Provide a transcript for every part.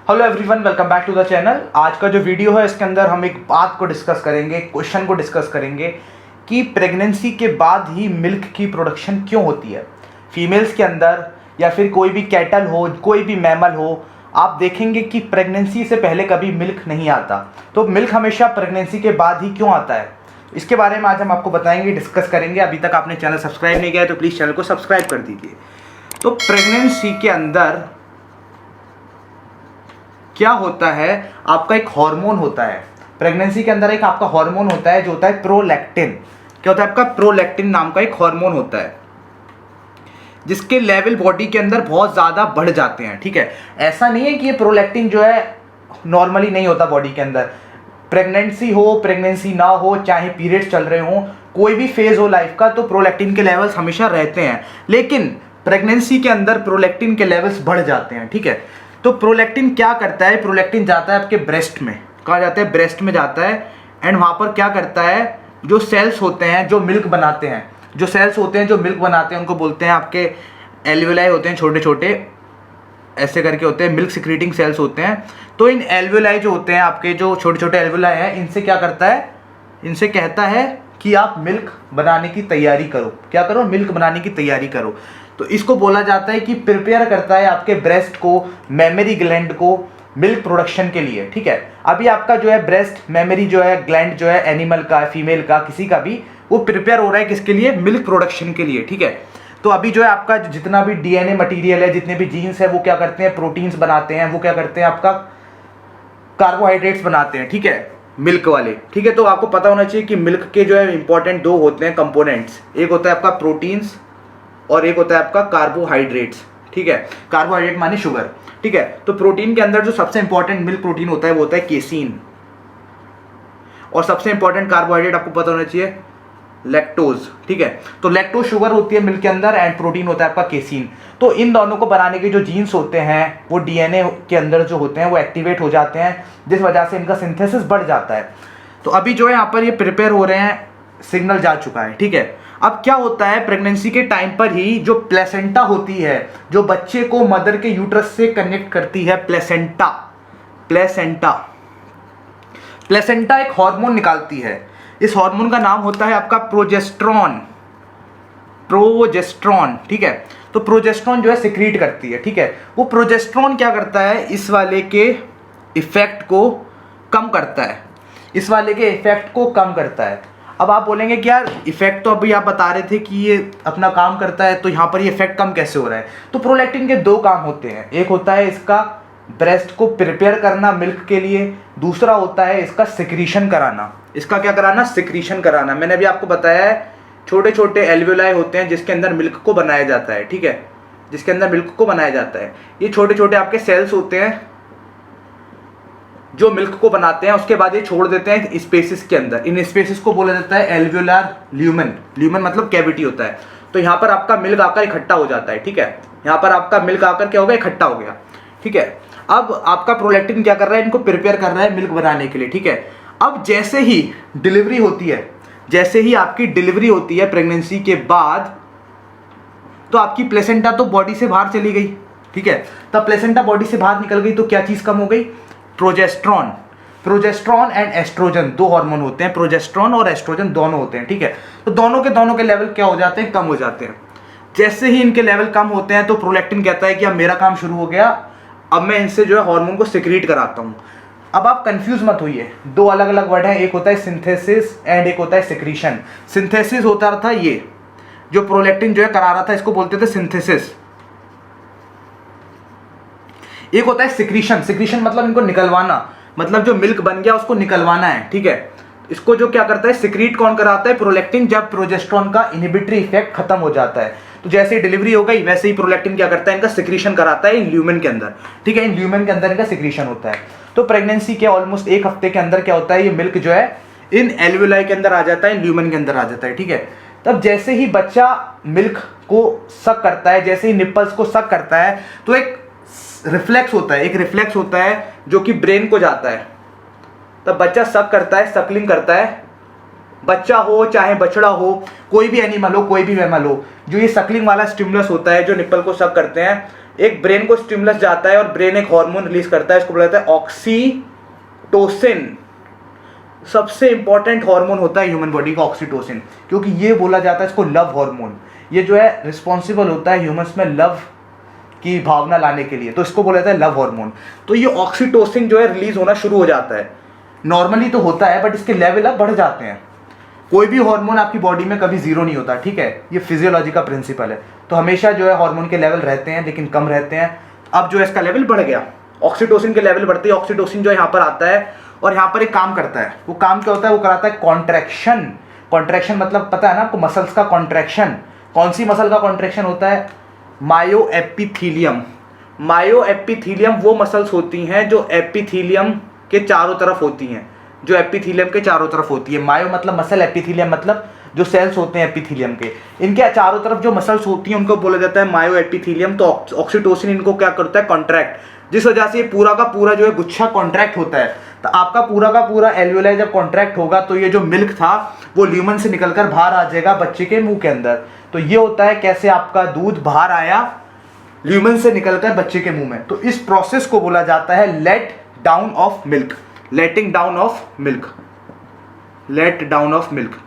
Hello everyone, welcome back to the channel. आज का जो वीडियो है इसके अंदर हम एक बात को डिस्कस करेंगे, क्वेश्चन को डिस्कस करेंगे कि प्रेगनेंसी के बाद ही मिल्क की प्रोडक्शन क्यों होती है फीमेल्स के अंदर, या फिर कोई भी कैटल हो, कोई भी मैमल हो। आप देखेंगे कि प्रेगनेंसी से पहले कभी मिल्क नहीं आता, तो मिल्क हमेशा प्रेगनेंसी के बाद ही क्यों आता है, इसके बारे में आज हम आपको बताएंगे, डिस्कस करेंगे। अभी तक आपने चैनल सब्सक्राइब नहीं किया है तो प्लीज़ चैनल को सब्सक्राइब कर दीजिए। तो प्रेगनेंसी के अंदर क्या होता है, आपका एक हार्मोन होता है। प्रेगनेंसी के अंदर एक आपका हार्मोन होता है जो होता है प्रोलैक्टिन। क्या होता है आपका? प्रोलैक्टिन नाम का एक हार्मोन होता है जिसके लेवल बॉडी के अंदर बहुत ज़्यादा बढ़ जाते हैं। ठीक है, ऐसा नहीं है कि ये प्रोलैक्टिन जो है नॉर्मली नहीं होता बॉडी के अंदर। प्रेगनेंसी हो, प्रेगनेंसी ना हो, चाहे पीरियड्स चल रहे हों, कोई भी फेज हो लाइफ का, तो प्रोलैक्टिन के लेवल्स हमेशा रहते हैं। लेकिन प्रेगनेंसी के अंदर प्रोलैक्टिन के लेवल्स बढ़ जाते हैं। ठीक है, तो प्रोलैक्टिन क्या करता है? प्रोलैक्टिन जाता है आपके ब्रेस्ट में। कहाँ जाता है? ब्रेस्ट में जाता है। एंड वहाँ पर क्या करता है, जो सेल्स होते हैं जो मिल्क बनाते हैं, जो सेल्स होते हैं जो मिल्क बनाते हैं, उनको बोलते हैं आपके एल्वियोलाई होते हैं, छोटे छोटे ऐसे करके होते हैं, मिल्क सिक्रीटिंग सेल्स होते हैं। तो इन एल्वियोलाई जो होते हैं आपके, जो छोटे छोटे एल्वियोलाई हैं, इनसे क्या करता है? इनसे कहता है कि आप मिल्क बनाने की तैयारी करो। क्या करो? मिल्क बनाने की तैयारी करो। तो इसको बोला जाता है कि प्रिपेयर करता है आपके ब्रेस्ट को, मेमरी ग्लैंड को मिल्क प्रोडक्शन के लिए। ठीक है, अभी आपका जो है ब्रेस्ट, मेमरी जो है, ग्लैंड जो है, एनिमल का, फीमेल का, किसी का भी, वो प्रिपेयर हो रहा है किसके लिए? मिल्क प्रोडक्शन के लिए। ठीक है, तो अभी जो है आपका जितना भी डीएनए मटीरियल है, जितने भी जीन्स है, वो क्या करते हैं? प्रोटीन्स बनाते हैं। वो क्या करते हैं? आपका कार्बोहाइड्रेट्स बनाते हैं। ठीक है, मिल्क वाले। ठीक है, तो आपको पता होना चाहिए कि मिल्क के जो है इंपॉर्टेंट दो होते हैं कंपोनेंट्स। एक होता है आपका प्रोटीन्स और एक होता है आपका कार्बोहाइड्रेट्स। ठीक है, कार्बोहाइड्रेट माने शुगर। ठीक है, तो प्रोटीन के अंदर जो सबसे इंपॉर्टेंट मिल्क प्रोटीन होता है वो होता है केसीन, और सबसे इंपॉर्टेंट कार्बोहाइड्रेट आपको पता होना चाहिए लैक्टोज। ठीक है, तो लैक्टोज शुगर होती है मिल्क के अंदर, एंड प्रोटीन होता है आपका केसीन। तो इन दोनों को बनाने के जो जीन्स होते हैं वो डीएनए के अंदर जो होते हैं वो एक्टिवेट हो जाते हैं, जिस वजह से इनका सिंथेसिस बढ़ जाता है। तो अभी जो है यहाँ पर ये प्रिपेयर हो रहे हैं, सिग्नल जा चुका है। ठीक है, अब क्या होता है, प्रेगनेंसी के टाइम पर ही जो प्लेसेंटा होती है, जो बच्चे को मदर के यूट्रस से कनेक्ट करती है, प्लेसेंटा प्लेसेंटा एक हार्मोन निकालती है। इस हार्मोन का नाम होता है आपका प्रोजेस्टेरॉन। ठीक है, तो प्रोजेस्टेरॉन जो है सिक्रीट करती है। ठीक है, वो प्रोजेस्टेरॉन क्या करता है? इस वाले के इफेक्ट को कम करता है। अब आप बोलेंगे कि यार इफेक्ट तो अभी आप बता रहे थे कि ये अपना काम करता है, तो यहाँ पर ये इफेक्ट कम कैसे हो रहा है? तो प्रोलैक्टिन के दो काम होते हैं। एक होता है इसका ब्रेस्ट को प्रिपेयर करना मिल्क के लिए, दूसरा होता है इसका सिक्रीशन कराना। इसका क्या कराना? सिक्रीशन कराना। मैंने अभी आपको बताया है, छोटे छोटे एल्वियोलाई होते हैं जिसके अंदर मिल्क को बनाया जाता है। ठीक है, जिसके अंदर मिल्क को बनाया जाता है, ये छोटे छोटे आपके सेल्स होते हैं जो मिल्क को बनाते हैं। उसके बाद ये छोड़ देते हैं स्पेसिस के अंदर। इन स्पेसिस को बोला जाता है एल्वियोलार ल्यूमेन। ल्यूमेन मतलब कैविटी होता है। तो यहाँ पर आपका मिल्क आकर इकट्ठा हो जाता है। ठीक है, यहाँ पर आपका मिल्क आकर क्या हो गया? इकट्ठा हो गया। ठीक है, अब आपका प्रोलैक्टिन क्या कर रहा है? इनको प्रिपेयर कर रहा है मिल्क बनाने के लिए। ठीक है, अब जैसे ही डिलीवरी होती है, प्रेगनेंसी के बाद, तो आपकी प्लेसेंटा तो बॉडी से बाहर चली गई। ठीक है, तब प्लेसेंटा बॉडी से बाहर निकल गई तो क्या चीज कम हो गई? प्रोजेस्टेरॉन एंड एस्ट्रोजन, दो हार्मोन होते हैं, प्रोजेस्टेरॉन और एस्ट्रोजन दोनों होते हैं। ठीक है, तो दोनों के लेवल क्या हो जाते हैं? कम हो जाते हैं। जैसे ही इनके लेवल कम होते हैं तो प्रोलैक्टिन कहता है कि अब मेरा काम शुरू हो गया, अब मैं इनसे जो है हार्मोन को सिक्रीट कराता हूँ। अब आप कंफ्यूज मत होइए, दो अलग अलग वर्ड हैं, एक होता है सिंथेसिस एंड एक होता है सिक्रीशन। सिंथेसिस होता था ये जो प्रोलैक्टिन जो है करा रहा था, इसको बोलते थे सिंथेसिस। एक होता है सिक्रीशन। सिक्रीशन मतलब इनको निकलवाना, मतलब जो मिल्क बन गया उसको निकलवाना है। ठीक है, इसको जो क्या करता है? सिक्रीट कौन कराता है? प्रोलैक्टिन, जब प्रोजेस्टेरॉन का इनहिबिटरी इफेक्ट खत्म हो जाता है। तो जैसे ही डिलीवरी हो गई वैसे ही प्रोलैक्टिन क्या करता है? इनका सिक्रीशन कराता है इन ल्यूमेन के अंदर। ठीक है, इन ल्यूमेन के अंदर इनका सिक्रीशन होता है। तो प्रेगनेंसी के ऑलमोस्ट एक हफ्ते के अंदर क्या होता है? ये मिल्क जो है इन एल्वियोलाई के अंदर आ जाता है, इन ल्यूमेन के अंदर आ जाता है। ठीक है, तब जैसे ही बच्चा मिल्क को सक करता है, जैसे ही निप्पल्स को सक करता है, तो एक रिफ्लेक्स होता है जो कि ब्रेन को जाता है। तब बच्चा सक करता है, सकलिंग करता है, बच्चा हो चाहे बछड़ा हो, कोई भी एनिमल हो, कोई भी मैमल हो, जो ये सकलिंग वाला स्टिमुलस होता है, जो निप्पल को सक करते हैं, एक ब्रेन को स्टिमुलस जाता है और ब्रेन एक हार्मोन रिलीज करता है, इसको बोला जाता है ऑक्सीटोसिन। सबसे इंपॉर्टेंट हार्मोन होता है ह्यूमन बॉडी का ऑक्सीटोसिन, क्योंकि ये बोला जाता है इसको लव हार्मोन। ये जो है रिस्पॉन्सिबल होता है ह्यूमंस में लव की भावना लाने के लिए, तो इसको बोला जाता है लव हार्मोन। तो ये ऑक्सीटोसिन जो है रिलीज होना शुरू हो जाता है। नॉर्मली तो होता है बट इसके लेवल अब बढ़ जाते हैं। कोई भी हार्मोन आपकी बॉडी में कभी जीरो नहीं होता, ठीक है, ये फिजियोलॉजी का प्रिंसिपल है। तो हमेशा जो है हार्मोन के लेवल रहते हैं लेकिन कम रहते हैं। अब जो है इसका लेवल बढ़ गया, ऑक्सीटोसिन के लेवल बढ़ते हैं। ऑक्सीटोसिन जो यहाँ पर आता है और यहाँ पर एक काम करता है। वो काम क्या होता है? वो कराता है कॉन्ट्रैक्शन। कॉन्ट्रैक्शन मतलब पता है ना आपको, मसल्स का कॉन्ट्रैक्शन। कौन सी मसल का कॉन्ट्रैक्शन होता है? मायोएपिथीलियम। मायोएपिथीलियम वो मसल्स होती हैं जो एपिथीलियम के चारों तरफ होती हैं, जो एपिथीलियम के चारों तरफ होती है। मायो मतलब मसल, एपिथीलियम मतलब जो सेल्स होते हैं एपिथीलियम के, इनके चारों तरफ जो मसल्स होती हैं उनको बोला जाता है मायो एपिथीलियम। तो ऑक्सीटोसिन इनको क्या करता है? कॉन्ट्रैक्ट, जिस वजह से ये पूरा का पूरा जो है गुच्छा कॉन्ट्रैक्ट होता है। तो आपका पूरा का पूरा एल्वियोलाई जब कॉन्ट्रैक्ट होगा तो ये जो मिल्क था वो ल्यूमन से निकलकर बाहर आ जाएगा बच्चे के मुंह के अंदर। तो ये होता है कैसे आपका दूध बाहर आया ल्यूमन से निकलकर बच्चे के मुंह में। तो इस प्रोसेस को बोला जाता है let down of milk, letting down of milk, let down of milk,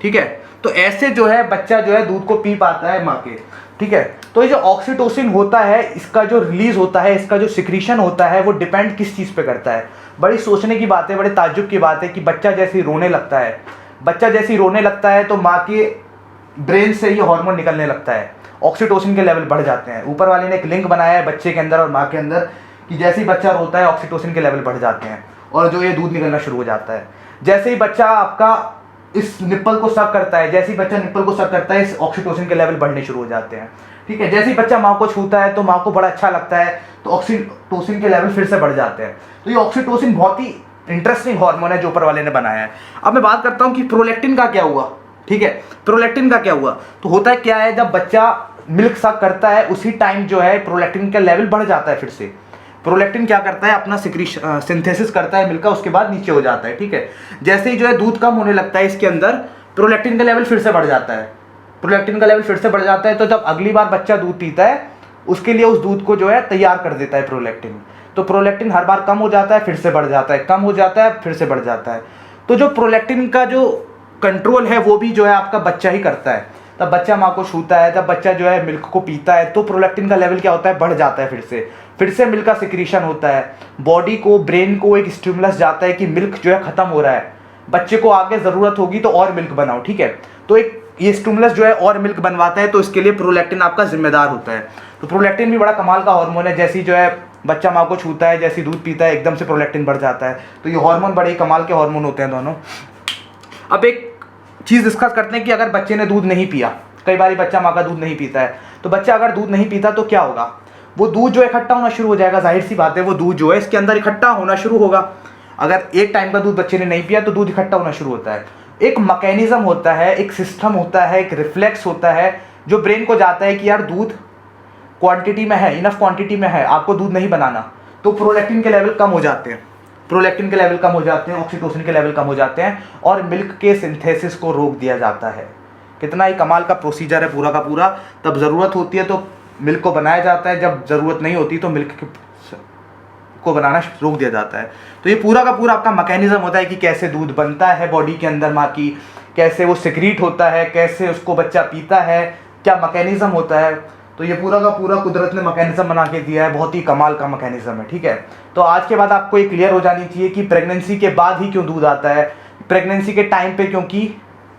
ठीक है। तो ऐसे जो है बच्चा जो है दूध को पी पाता है माँ के, ठीक है। तो ये जो ऑक्सीटोसिन होता है, इसका जो रिलीज होता है, इसका जो सिक्रीशन होता है, वो डिपेंड किस चीज़ पे करता है? बड़ी सोचने की बात है, बड़े ताज्जुब की बात है कि बच्चा जैसे ही रोने लगता है, बच्चा जैसे ही रोने लगता है तो माँ के ब्रेन से ये हार्मोन निकलने लगता है, ऑक्सीटोसिन के लेवल बढ़ जाते हैं। ऊपर वाले ने एक लिंक बनाया है बच्चे के अंदर और माँ के अंदर कि जैसे ही बच्चा रोता है ऑक्सीटोसिन के लेवल बढ़ जाते हैं और जो ये दूध निकलना शुरू हो जाता है। जैसे ही बच्चा आपका इस निप्पल को सक करता है, जैसे ही बच्चा निप्पल को सक करता है, इस ऑक्सीटोसिन के लेवल बढ़ने शुरू हो जाते हैं, ठीक है। जैसे ही बच्चा माँ को छूता है तो माँ को बड़ा अच्छा लगता है, तो ऑक्सीटोसिन के लेवल फिर से बढ़ जाते हैं। तो ये ऑक्सीटोसिन बहुत ही इंटरेस्टिंग हार्मोन है जो ऊपर वाले ने बनाया है। अब मैं बात करता हूँ कि प्रोलैक्टिन का क्या हुआ, ठीक है। प्रोलैक्टिन का क्या हुआ? तो होता है क्या है, जब बच्चा मिल्क सक करता है उसी टाइम जो है प्रोलैक्टिन का लेवल बढ़ जाता है। फिर से प्रोलैक्टिन क्या करता है? अपना सिंथेसिस करता है मिल्क का, उसके बाद नीचे हो जाता है, ठीक है। जैसे ही जो है दूध कम होने लगता है इसके अंदर, प्रोलैक्टिन का लेवल फिर से बढ़ जाता है, प्रोलैक्टिन का लेवल फिर से बढ़ जाता है। तो जब अगली बार बच्चा दूध पीता है उसके लिए उस दूध को जो है तैयार कर देता है प्रोलैक्टिन। तो प्रोलैक्टिन हर बार कम हो जाता है, फिर से बढ़ जाता है, कम हो जाता है, फिर से बढ़ जाता है। तो जो प्रोलैक्टिन का जो कंट्रोल है वो भी जो है आपका बच्चा ही करता है। तब बच्चा माँ को छूता है, तब बच्चा जो है मिल्क को पीता है, तो प्रोलैक्टिन का लेवल क्या होता है? बढ़ जाता है। फिर से मिल्क का सिक्रीशन होता है, बॉडी को, ब्रेन को एक स्टिमुलस जाता है कि मिल्क जो है खत्म हो रहा है, बच्चे को आगे ज़रूरत होगी तो और मिल्क बनाओ, ठीक है। तो एक ये स्टिमुलस जो है और मिल्क बनवाता है, तो इसके लिए प्रोलैक्टिन आपका जिम्मेदार होता है। तो प्रोलैक्टिन भी बड़ा कमाल का हार्मोन है। जैसे ही जो है बच्चा माँ को छूता है, जैसे ही दूध पीता है, एकदम से प्रोलैक्टिन बढ़ जाता है। तो ये हार्मोन बड़े ही कमाल के हार्मोन होते हैं दोनों। अब एक चीज़ डिस्कस करते हैं कि अगर बच्चे ने दूध नहीं पिया, कई बार बच्चा माँ का दूध नहीं पीता है, तो बच्चा अगर दूध नहीं पीता तो क्या होगा? वो दूध जो इकट्ठा होना शुरू हो जाएगा। जाहिर सी बात है, वो दूध जो है इसके अंदर इकट्ठा होना शुरू होगा। अगर एक टाइम का दूध बच्चे ने नहीं पिया तो दूध इकट्ठा होना शुरू होता है। एक मैकेनिज्म होता है, एक सिस्टम होता है, एक रिफ्लेक्स होता है जो ब्रेन को जाता है कि यार दूध क्वांटिटी में है, इनफ क्वांटिटी में है, आपको दूध नहीं बनाना। तो प्रोलैक्टिन के लेवल कम हो जाते हैं, प्रोलैक्टिन के लेवल कम हो जाते हैं, ऑक्सीटोसिन के लेवल कम हो जाते हैं और मिल्क के सिंथेसिस को रोक दिया जाता है। कितना ही कमाल का प्रोसीजर है पूरा का पूरा। तब ज़रूरत होती है तो मिल्क को बनाया जाता है, जब ज़रूरत नहीं होती तो मिल्क को बनाना रोक दिया जाता है। तो ये पूरा का पूरा आपका मैकेनिज्म होता है कि कैसे दूध बनता है बॉडी के अंदर माँ की, कैसे वो सिक्रीट होता है, कैसे उसको बच्चा पीता है, क्या मैकेनिज्म होता है। तो ये पूरा का पूरा कुदरत ने मैकेनिज्म बना के दिया है, बहुत ही कमाल का मैकेनिज्म है, ठीक है। तो आज के बाद आपको ये क्लियर हो जानी चाहिए कि प्रेगनेंसी के बाद ही क्यों दूध आता है, प्रेगनेंसी के टाइम पे क्योंकि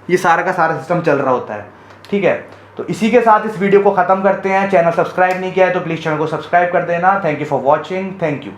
ये सारा का सारा सिस्टम चल रहा होता है, ठीक है। तो इसी के साथ इस वीडियो को ख़त्म करते हैं। चैनल सब्सक्राइब नहीं किया है तो प्लीज़ चैनल को सब्सक्राइब कर देना। Thank you for watching, thank you.